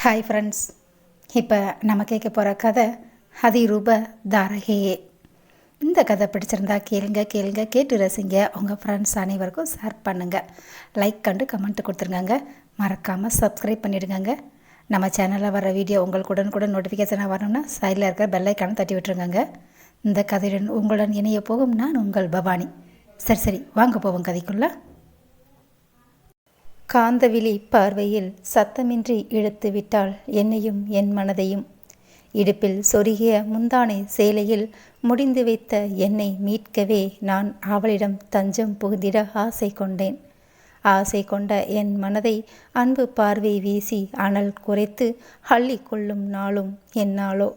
Hi friends, இப்போ நம்ம கேட்க போகிற கதை அதிரூப தாரகையே. இந்த கதை பிடிச்சிருந்தா கேளுங்க, கேட்டு ரசிங்க. உங்கள் ஃப்ரெண்ட்ஸ் அனைவருக்கும் ஷேர் பண்ணுங்கள். லைக் கண்டு கமெண்ட் கொடுத்துருங்க. மறக்காமல் சப்ஸ்கிரைப் பண்ணிவிடுங்க. நம்ம சேனலில் வர வீடியோ உங்களுக்கு உடனுக்குடன் நோட்டிஃபிகேஷனாக வரணும்னா சைடில் இருக்கிற பெல்லைக்கான தட்டி விட்டுருங்க. இந்த கதையுடன் உங்களுடன் இணைய போகும் நான் உங்கள் பவானி. சரி வாங்க போவோம் கதைக்குள்ள. காந்தவிழி பார்வையில் சத்தமின்றி இழுத்து விட்டாள் என்னையும் என் மனதையும். இடுப்பில் சொருகிய முந்தானை சேலையில் முடிந்து வைத்த என்னை மீட்கவே நான் அவளிடம் தஞ்சம் புகுந்திட ஆசை கொண்டேன். ஆசை கொண்ட என் மனதை அன்பு பார்வை வீசி அனல் குறைத்து அள்ளி கொள்ளும் நாளும் என்னாலோ.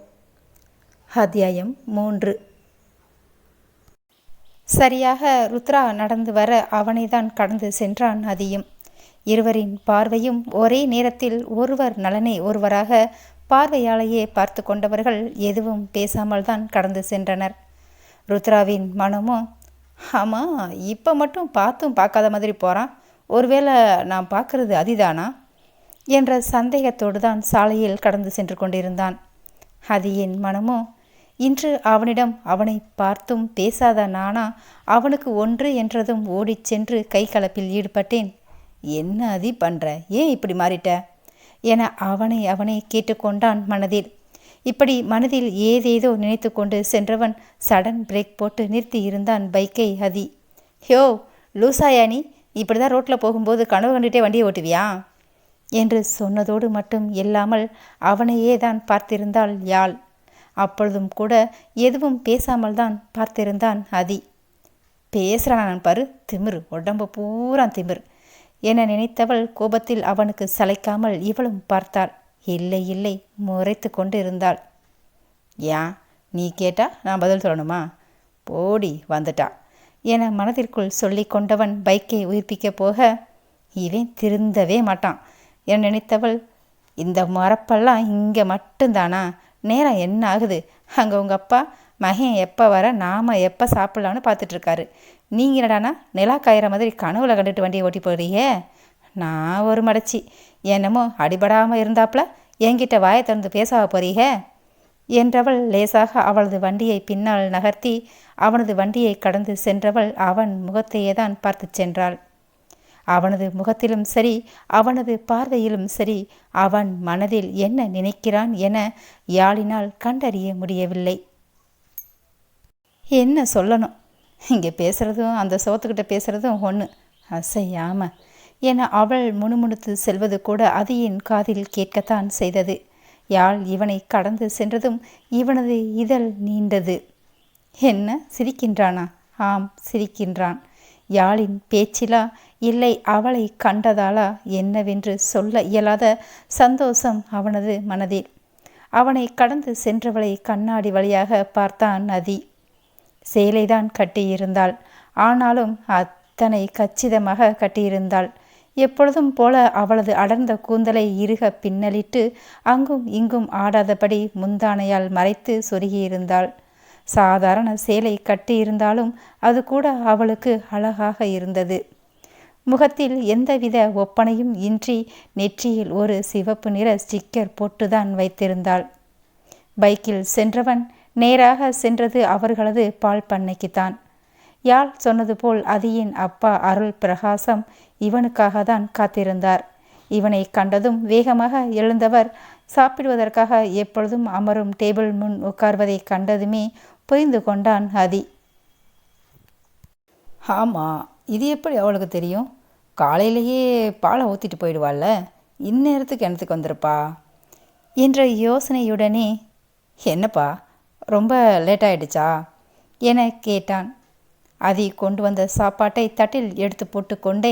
அத்தியாயம் 3. சரியாக ருத்ரா நடந்து வர அவனைதான் கடந்து சென்றான் அதியும். இருவரின் பார்வையும் ஒரே நேரத்தில் ஒருவர் நலனை ஒருவராக பார்வையாலேயே பார்த்து கொண்டவர்கள் எதுவும் பேசாமல் தான் கடந்து சென்றனர். ருத்ராவின் மனமோ, ஆமாம், இப்போ மட்டும் பார்த்தும் பார்க்காத மாதிரி போகிறான், ஒருவேளை நான் பார்க்கறது அதிதானா என்ற சந்தேகத்தோடு தான் சாலையில் கடந்து சென்று கொண்டிருந்தான். அதியின் மனமோ, இன்று அவனிடம் அவனை பார்த்தும் பேசாத நானா அவனுக்கு ஒன்று என்றதும் ஓடிச் சென்று கை கலப்பில் ஈடுபட்டேன். என்ன அதி பண்ணுற, ஏன் இப்படி மாறிட்ட என அவனை கேட்டுக்கொண்டான் மனதில். இப்படி மனதில் ஏதேதோ நினைத்து கொண்டு சென்றவன் சடன் பிரேக் போட்டு நிறுத்தி இருந்தான் பைக்கை அதி. ஹோ லூசாயா, நீ இப்படி தான் ரோட்டில் போகும்போது கனவு கண்டுகிட்டே வண்டியை ஓட்டுவியா என்று சொன்னதோடு மட்டும் இல்லாமல் அவனையே தான் பார்த்திருந்தாள் யாழ். அப்பொழுதும் கூட எதுவும் பேசாமல் தான் பார்த்திருந்தான் அதி. பேசுகிறான் நான் பாரு, திமிரு, உடம்பு பூரா திமிர் என நினைத்தவள் கோபத்தில் அவனுக்கு சளைக்காமல் இவளும் பார்த்தாள். இல்லை முறைத்து கொண்டு இருந்தாள். ஏன் நீ கேட்டா நான் பதில் சொல்லணுமா, போடி வந்துட்டா என மனதிற்குள் சொல்லி கொண்டவன் பைக்கை உயிர்ப்பிக்க போக, இவன் திருந்தவே மாட்டான் என நினைத்தவள், இந்த மரப்பெல்லாம் இங்கே மட்டும்தானா, நேரம் என்ன ஆகுது, அங்கே உங்கள் அப்பா மகன் எப்போ வர நாம் எப்போ சாப்பிட்லான்னு பார்த்துட்ருக்காரு, நீங்கள் என்னடானா நிலா காயிற மாதிரி கனவுல கண்டுட்டு வண்டியை ஓட்டி போடுறீங்க. நான் ஒரு மடச்சி, என்னமோ அடிபடாமல் இருந்தாப்புல என்கிட்ட வாயை திறந்து பேசாக போறீங்க என்றவள் லேசாக அவளது வண்டியை பின்னால் நகர்த்தி அவனது வண்டியை கடந்து சென்றவள் அவன் முகத்தையே தான் பார்த்து சென்றாள். அவனது முகத்திலும் சரி அவனது பார்வையிலும் சரி அவன் மனதில் என்ன நினைக்கிறான் என யாழினால் கண்டறிய முடியவில்லை. என்ன சொல்லணும், இங்கே பேசுகிறதும் அந்த சோத்துக்கிட்ட பேசுகிறதும் ஒன்று, அசையாம என அவள் முணுமுணுத்து செல்வது கூட அதியின் காதில் கேட்கத்தான் செய்தது. யாழ் இவனை கடந்து சென்றதும் இவனது இதழ் நீண்டது. என்ன சிரிக்கின்றானா? ஆம், சிரிக்கின்றான். யாழின் பேச்சிலா இல்லை அவளை கண்டதாலா என்னவென்று சொல்ல இயலாத சந்தோஷம் அவனது மனதில். அவனை கடந்து சென்றவளை கண்ணாடி வழியாக பார்த்தான் அதி. சேலைதான் கட்டியிருந்தாள், ஆனாலும் அத்தனை கச்சிதமாக கட்டியிருந்தாள். எப்பொழுதும் போல அவளது அடர்ந்த கூந்தலை இறுக பின்னலிட்டு அங்கும் இங்கும் ஆடாதபடி முந்தானையால் மறைத்து சொருகியிருந்தாள். சாதாரண சேலை கட்டியிருந்தாலும் அது கூட அவளுக்கு அழகாக இருந்தது. முகத்தில் எந்தவித ஒப்பனையும் இன்றி நெற்றியில் ஒரு சிவப்பு நிற ஸ்டிக்கர் போட்டுதான் வைத்திருந்தாள். பைக்கில் சென்றவன் நேராக சென்றது அவர்களது பால் பண்ணைக்குத்தான். யாழ் சொன்னது போல் அதியின் அப்பா அருள் பிரகாசம் இவனுக்காக தான் காத்திருந்தார். இவனை கண்டதும் வேகமாக எழுந்தவர் சாப்பிடுவதற்காக எப்பொழுதும் அமரும் டேபிள் முன் உட்கார்வதை கண்டதுமே புரிந்து கொண்டான் அதி. ஆமாம், இது எப்படி அவளுக்கு தெரியும்? காலையிலேயே பாலை ஊற்றிட்டு போயிடுவாள்ல, இந்நேரத்துக்கு கிணத்துக்கு வந்திருப்பா என்ற யோசனையுடனே, என்னப்பா ரொம்ப லேட்டாயிடுச்சா என கேட்டான். அதி கொண்டு வந்த சாப்பாட்டை தட்டில் எடுத்து போட்டு கொண்டே,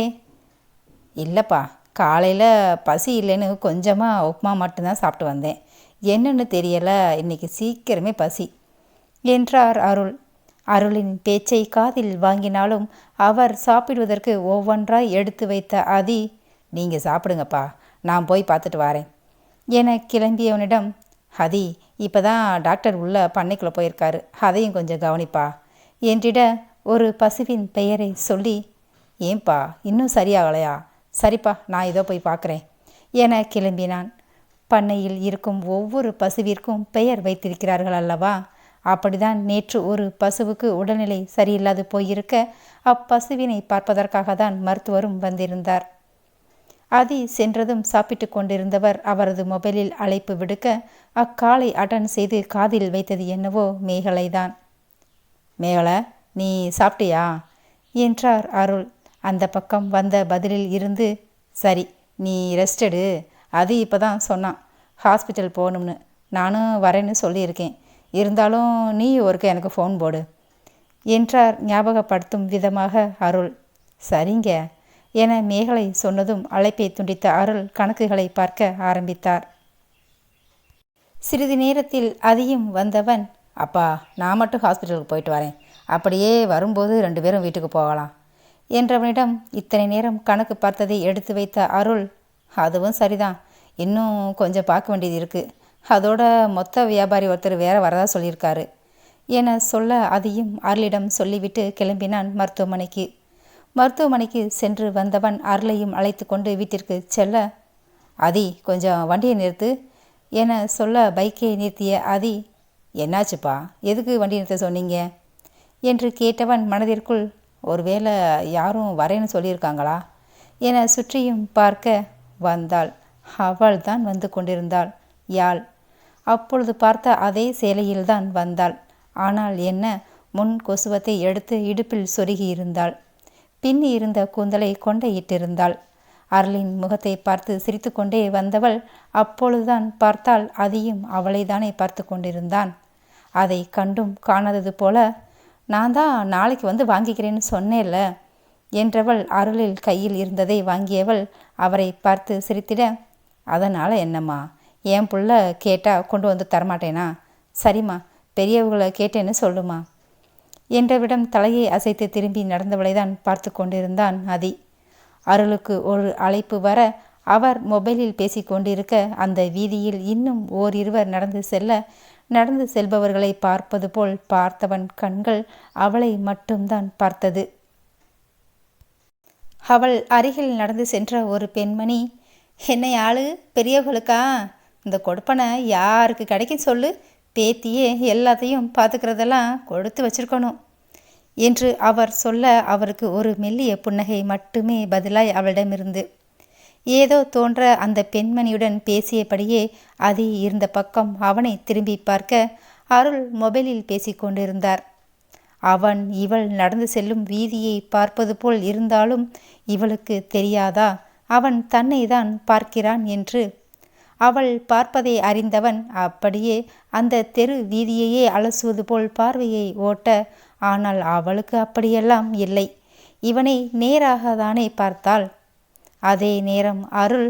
இல்லைப்பா, காலையில் பசி இல்லைன்னு கொஞ்சமாக உப்புமா மட்டும்தான் சாப்பிட்டு வந்தேன், என்னன்னு தெரியலை, இன்றைக்கி சீக்கிரமே பசி என்றார் அருள். அருளின் பேச்சை காதில் வாங்கினாலும் அவர் சாப்பிடுவதற்கு ஒவ்வொன்றாய் எடுத்து வைத்த அதி, நீங்கள் சாப்பிடுங்கப்பா, நான் போய் பார்த்துட்டு வரேன் என கிளம்பியவனிடம், அதி இப்போ தான் டாக்டர் உள்ள பண்ணைக்குள்ளே போயிருக்காரு, அதையும் கொஞ்சம் கவனிப்பா என்றிட ஒரு பசுவின் பெயரை சொல்லி, ஏன்பா இன்னும் சரியாகலையா, சரிப்பா நான் இதோ போய் பார்க்குறேன் என கிளம்பினான். பண்ணையில் இருக்கும் ஒவ்வொரு பசுவிற்கும் பெயர் வைத்திருக்கிறார்கள் அல்லவா? அப்படிதான் நேற்று ஒரு பசுவுக்கு உடல்நிலை சரியில்லாது போயிருக்க அப்பசுவினை பார்ப்பதற்காக தான் மருத்துவரும் வந்திருந்தார். அதி சென்றதும் சாப்பிட்டு கொண்டிருந்தவர் அவரது மொபைலில் அழைப்பு விடுக்க அக்காலை அட்டன் செய்து காதில் வைத்தது என்னவோ மேகலைதான். மேகலை, நீ சாப்பிட்டியா என்றார் அருள். அந்த பக்கம் வந்த பதிலில் இருந்து, சரி நீ ரெஸ்ட் எடு, அது இப்போ தான் சொன்னான் ஹாஸ்பிட்டல் போகணும்னு. நானும் வரேன்னு சொல்லியிருக்கேன். இருந்தாலும் நீ ஒருக்க எனக்கு ஃபோன் போடு என்றார் ஞாபகப்படுத்தும் விதமாக அருள். சரிங்க என மேகலை சொன்னதும் அழைப்பை துண்டித்த அருள் கணக்குகளை பார்க்க ஆரம்பித்தார். சிறிது நேரத்தில் அதியும் வந்தவன், அப்பா நான் மட்டும் ஹாஸ்பிட்டலுக்கு போயிட்டு வரேன், அப்படியே வரும்போது 2 பேரும் வீட்டுக்கு போகலாம் என்றவனிடம் இத்தனை நேரம் கணக்கு பார்த்ததை எடுத்து வைத்த அருள், அதுவும் சரிதான், இன்னும் கொஞ்சம் பார்க்க வேண்டியது இருக்குது, அதோட மொத்த வியாபாரி ஒருத்தர் வேற வரதா சொல்லியிருக்காரு என சொல்ல அதையும் அருளிடம் சொல்லிவிட்டு கிளம்பினான் மருத்துவமனைக்கு. மருத்துவமனைக்கு சென்று வந்தவன் அருளையும் அழைத்து கொண்டு வீட்டிற்கு செல்ல, அதி கொஞ்சம் வண்டியை நிறுத்து என சொல்ல பைக்கை நிறுத்திய அதி, என்னாச்சுப்பா, எதுக்கு வண்டி நிறுத்த சொன்னீங்க என்று கேட்டவன் மனதிற்குள், ஒருவேளை யாரும் வரேன்னு சொல்லியிருக்காங்களா என சுற்றியும் பார்க்க வந்தாள். அவள் தான் வந்து கொண்டிருந்தாள், யாழ். அப்பொழுது பார்த்த அதே சேலையில்தான் வந்தாள். ஆனால் என்ன, முன் கொசுவத்தை எடுத்து இடுப்பில் சொருகி இருந்தாள். பின்னி இருந்த கூந்தலை கொண்டையிட்டிருந்தாள். அருளின் முகத்தை பார்த்து சிரித்து கொண்டே வந்தவள் அப்பொழுதுதான் பார்த்தால் அதையும் அவளைதானே பார்த்து கொண்டிருந்தான். அதை கண்டும் காணாதது போல, நான் தான் நாளைக்கு வந்து வாங்கிக்கிறேன்னு சொன்னேல்ல என்றவள் அருளில் கையில் இருந்ததை வாங்கியவள் அவரை பார்த்து சிரித்திட, அதனால் என்னம்மா, என் புள்ள கேட்டால் கொண்டு வந்து தரமாட்டேனா? சரிம்மா, பெரியவங்களை கேட்டேன்னு சொல்லுமா என்றவிடம் தலையை அசைத்து திரும்பி நடந்தவளை தான் பார்த்து கொண்டிருந்தான் அதி. அருளுக்கு ஒரு அழைப்பு வர அவர் மொபைலில் பேசிக்கொண்டிருக்க அந்த வீதியில் இன்னும் ஓரிருவர் நடந்து செல்பவர்களை பார்ப்பது போல் பார்த்தவன் கண்கள் அவளை மட்டும்தான் பார்த்தது. அவள் அருகில் நடந்து சென்ற ஒரு பெண்மணி, என்னை ஆளு பெரியவர்களுக்கா, இந்த கொடுப்பனை யாருக்கு கிடைக்கும் சொல்லு, பேத்தியே எல்லாத்தையும் பார்த்துக்கிறதெல்லாம் கொடுத்து வச்சிருக்கணும் என்று அவர் சொல்ல அவருக்கு ஒரு மெல்லிய புன்னகை மட்டுமே பதிலாய் அவளிடமிருந்து. ஏதோ தோன்ற அந்த பெண்மணியுடன் பேசியபடியே அதி இருந்த பக்கம் அவனை திரும்பி பார்க்க அருள் மொபைலில் பேசிக்கொண்டிருந்தார். அவன் இவள் நடந்து செல்லும் வீதியை பார்ப்பது போல் இருந்தாலும் இவளுக்கு தெரியாதா அவன் தன்னை தான் பார்க்கிறான் என்று? அவள் பார்ப்பதை அறிந்தவன் அப்படியே அந்த தெரு வீதியையே அலசுவது போல் பார்வையை ஓட்ட, ஆனால் அவளுக்கு அப்படியெல்லாம் இல்லை. இவனை நேராக தானே பார்த்தாள். அதே நேரம் அருள்,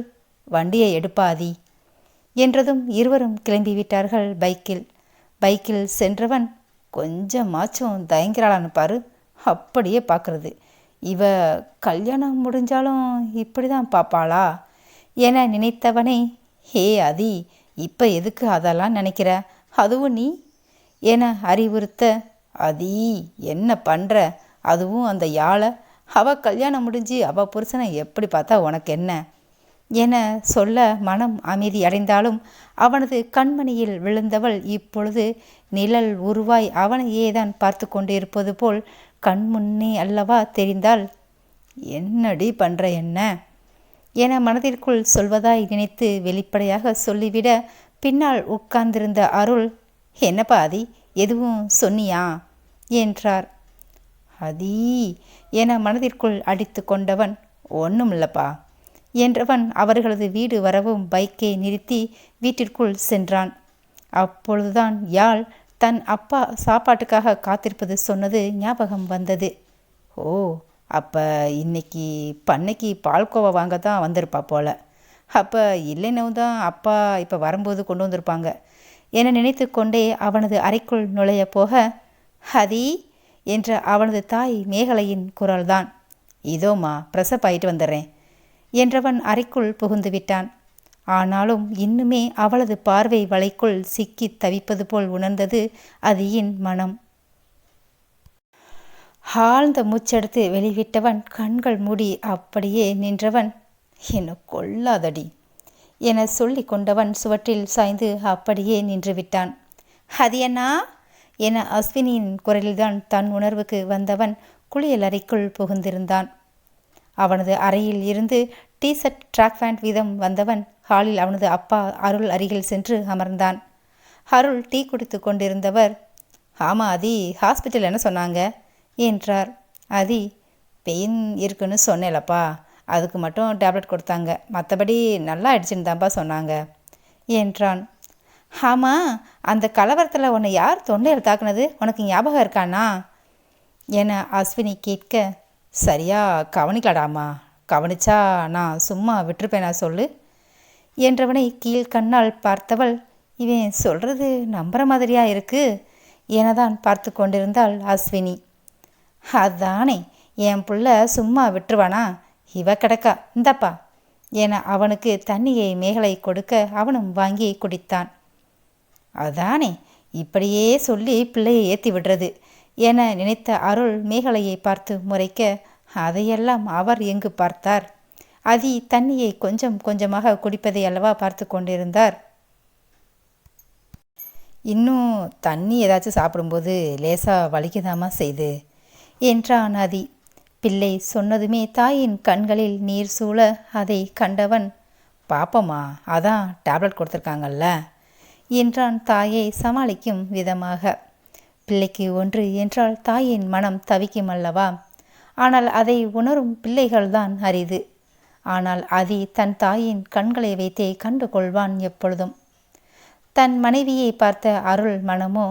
வண்டியை எடுப்பாதி என்றதும் இருவரும் கிளம்பிவிட்டார்கள் பைக்கில் சென்றவன், கொஞ்சமாச்சும் தயங்கிறாளான்னு பாரு, அப்படியே பார்க்கறது, இவ கல்யாணம் முடிஞ்சாலும் இப்படி தான் பார்ப்பாளா என நினைத்தவனை, ஹே அதி, இப்போ எதுக்கு அதெல்லாம் நினைக்கிற, அதுவும் நீ என அறிவுறுத்த, அதி என்ன பண்ணுற, அதுவும் அந்த யாழை, அவள் கல்யாணம் முடிஞ்சு அவள் புருஷனை எப்படி பார்த்தா உனக்கு என்ன என சொல்ல மனம் அமைதி அடைந்தாலும் அவனது கண்மணியில் விழுந்தவள் இப்பொழுது நிழல் உருவாய் அவனையே தான் பார்த்து கொண்டிருப்பது போல் கண்முன்னே அல்லவா தெரிந்தாள். என்னடி பண்ணுற என்ன என மனதிற்குள் சொல்வதாய் நினைத்து வெளிப்படையாக சொல்லிவிட பின்னால் உட்கார்ந்திருந்த அருள், என்னப்பா அதி, எதுவும் சொன்னியா என்றார். அதீ என மனதிற்குள் அடித்து கொண்டவன், ஒன்றுமில்லப்பா என்றவன் அவர்களது வீடு வரவும் பைக்கை நிறுத்தி வீட்டிற்குள் சென்றான். அப்பொழுதுதான் யாழ் தன் அப்பா சாப்பாட்டுக்காக காத்திருப்பது சொன்னது ஞாபகம் வந்தது. ஓ, அப்போ இன்னைக்கு பண்ணைக்கு பால்கோவா வாங்க தான் வந்திருப்பா போல, அப்போ இல்லைன்னு தான் அப்பா இப்போ வரும்போது கொண்டு வந்திருப்பாங்க என நினைத்து கொண்டே அவனது அறைக்குள் நுழைய போக, ஹதி என்ற அவனது தாய் மேகலையின் குரல்தான். இதோமா, பிரசப் ஆயிட்டு வந்துடுறேன் என்றவன் அறைக்குள் புகுந்து விட்டான். ஆனாலும் இன்னுமே அவளது பார்வை வலைக்குள் சிக்கி தவிப்பது போல் உணர்ந்தது அதியின் மனம். ஆழ்ந்த மூச்செடுத்து வெளிவிட்டவன் கண்கள் மூடி அப்படியே நின்றவன், என்னை கொல்லாதடி என சொல்லி கொண்டவன் சுவற்றில் சாய்ந்து அப்படியே நின்றுவிட்டான். அது என்ன என அஸ்வினியின் குரலில்தான் தன் உணர்வுக்கு வந்தவன் குளியல் அறைக்குள் புகுந்திருந்தான். அவனது அறையில் இருந்து டிஷர்ட் ட்ராக் பேண்ட் வீதம் வந்தவன் ஹாலில் அவனது அப்பா அருள் அருகில் சென்று அமர்ந்தான். அருள் டீ குடித்து கொண்டிருந்தவர், ஆமாம் ஆதி, ஹாஸ்பிட்டல் என்ன சொன்னாங்க என்றார். ஆதி, பெயின் இருக்குன்னு சொன்னேலப்பா, அதுக்கு மட்டும் டேப்லெட் கொடுத்தாங்க, மற்றபடி நல்லா ஆயிடுச்சுன்னு தான்ப்பா சொன்னாங்க என்றான். ஆமாம், அந்த கலவரத்தில் உன்னை யார் தொண்டையில் தாக்குனது உனக்கு ஞாபகம் இருக்கானா என அஸ்வினி கேட்க, சரியா கவனிக்கலாடாமா, கவனிச்சா நான் சும்மா விட்டுருப்பேனா சொல்லு என்றவனை கீழ்கண்ணால் பார்த்தவள், இவன் சொல்கிறது நம்புற மாதிரியா இருக்கு எனதான் பார்த்து கொண்டிருந்தாள் அஸ்வினி. அதானே, என் புள்ள சும்மா விட்டுருவானா, இவ கிடக்கா, இந்தப்பா என அவனுக்கு தண்ணியை மேகலை கொடுக்க அவனும் வாங்கி குடித்தான். அதானே, இப்படியே சொல்லி பிள்ளையை ஏற்றி விடுறது என நினைத்த அருள் மேகலையை பார்த்து முறைக்க, அதையெல்லாம் அவர் எங்கு பார்த்தார்? அதி தண்ணியை கொஞ்சம் கொஞ்சமாக குடிப்பதை அல்லவா பார்த்து கொண்டிருந்தார். இன்னும் தண்ணி ஏதாச்சும் சாப்பிடும்போது லேசாக வலிக்குதாமா செய்து என்றான் அதி. பிள்ளை சொன்னதுமே தாயின் கண்களில் நீர் சூழ அதை கண்டவன், பாப்பம்மா, அதான் டேப்லெட் கொடுத்துருக்காங்கல்ல என்றான் தாயை சமாளிக்கும் விதமாக. பிள்ளைக்கு ஒன்று என்றால் தாயின் மனம் தவிக்கும் அல்லவா? ஆனால் அதை உணரும் பிள்ளைகள்தான் அரிது. ஆனால் அதி தன் தாயின் கண்களை வைத்தே கண்டு கொள்வான் எப்பொழுதும். தன் மனைவியை பார்த்த அருள் மனமோ,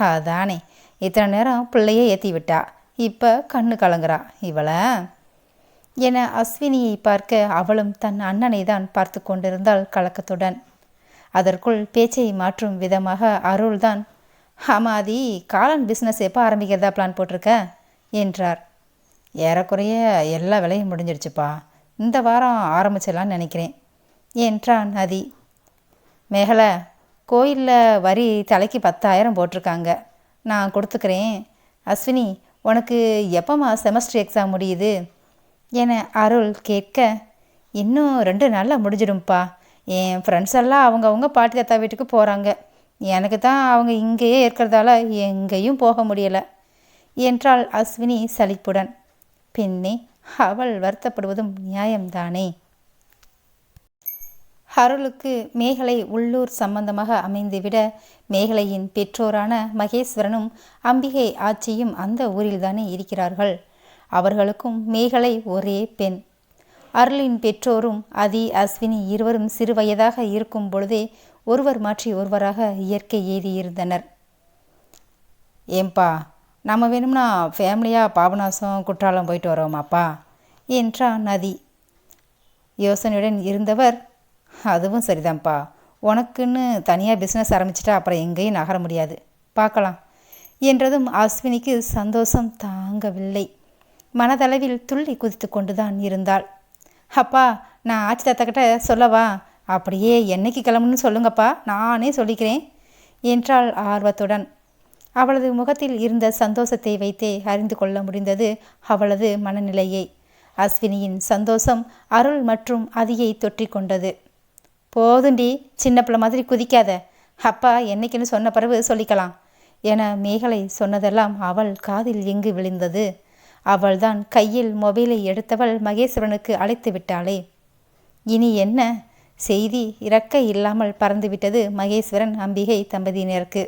அதானே, இத்தனை நேரம் பிள்ளையே ஏற்றி விட்டா, இப்போ கண்ணு கலங்குறா இவள என அஸ்வினியை பார்க்க அவளும் தன் அண்ணனை தான் பார்த்து கொண்டிருந்தாள் கலக்கத்துடன். அதற்குள் பேச்சை மாற்றும் விதமாக அருள்தான், ஆமாதி, காளான் பிஸ்னஸ் எப்போ ஆரம்பிக்கிறதா பிளான் போட்டிருக்க என்றார். ஏறக்குறைய எல்லா வேலையும் முடிஞ்சிடுச்சுப்பா, இந்த வாரம் ஆரம்பிச்சிடலான்னு நினைக்கிறேன் என்றான் அதி. மேகலை, கோயிலில் வரி தலைக்கு 10,000 போட்டிருக்காங்க, நான் கொடுத்துக்கிறேன். அஸ்வினி, உனக்கு எப்போம்மா செமஸ்டர் எக்ஸாம் முடியுது என அருள் கேட்க, இன்னும் 2 நாளில் முடிஞ்சிடும்ப்பா. என் ஃப்ரெண்ட்ஸ் எல்லாம் அவங்கவுங்க பாட்டி தாத்தா வீட்டுக்கு போகிறாங்க, எனக்கு தான் அவங்க இங்கேயே இருக்கிறதால எங்கேயும் போக முடியலை என்றாள் அஸ்வினி சலிப்புடன். பின்னே அவள் வருத்தப்படுவதும் நியாயம்தானே. அருளுக்கு மேகலை உள்ளூர் சம்பந்தமாக அமைந்துவிட மேகலையின் பெற்றோரான மகேஸ்வரனும் அம்பிகை ஆச்சியும் அந்த ஊரில்தானே இருக்கிறார்கள். அவர்களுக்கும் மேகலை ஒரே பெண். அருளின் பெற்றோரும் அதி அஸ்வினி இருவரும் சிறு வயதாக இருக்கும் பொழுதே ஒருவர் மாற்றி ஒருவராக இயற்கை எய்தியிருந்தனர். ஏம்பா, நம்ம வேணும்னா ஃபேமிலியாக பாபநாசம் குற்றாலம் போயிட்டு வரோமாப்பா என்றான் நதி. யோசனையுடன் இருந்தவர், அதுவும் சரிதான்ப்பா, உனக்குன்னு தனியாக பிஸ்னஸ் ஆரம்பிச்சிட்டா அப்புறம் எங்கேயும் நகர முடியாது, பார்க்கலாம் என்றதும் அஸ்வினிக்கு சந்தோஷம் தாங்கவில்லை. மனதளவில் துள்ளி குதித்து கொண்டுதான் இருந்தாள். அப்பா, நான் ஆச்சி தாத்தாக்கிட்ட சொல்லவா? அப்படியே என்னைக்கு கிளம்புன்னு சொல்லுங்கப்பா, நானே சொல்லிக்கிறேன் என்றாள் ஆர்வத்துடன். அவளது முகத்தில் இருந்த சந்தோஷத்தை வைத்தே அறிந்து கொள்ள முடிந்தது அவளது மனநிலையை. அஸ்வினியின் சந்தோஷம் அருள் மற்றும் அதியை தொற்றி கொண்டது. போதுண்டி, சின்ன பிள்ளை மாதிரி குதிக்காத, அப்பா என்னைக்குன்னு சொன்ன பிறகு சொல்லிக்கலாம் என மேகலை சொன்னதெல்லாம் அவள் காதில் எங்கு விழுந்தது. அவள்தான் கையில் மொபைலை எடுத்தவள் மகேஸ்வரனுக்கு அழைத்து விட்டாளே. இனி என்ன செய்தி? இறக்க இல்லாமல் பறந்துவிட்டது மகேஸ்வரன் அம்பிகை தம்பதியினருக்கு.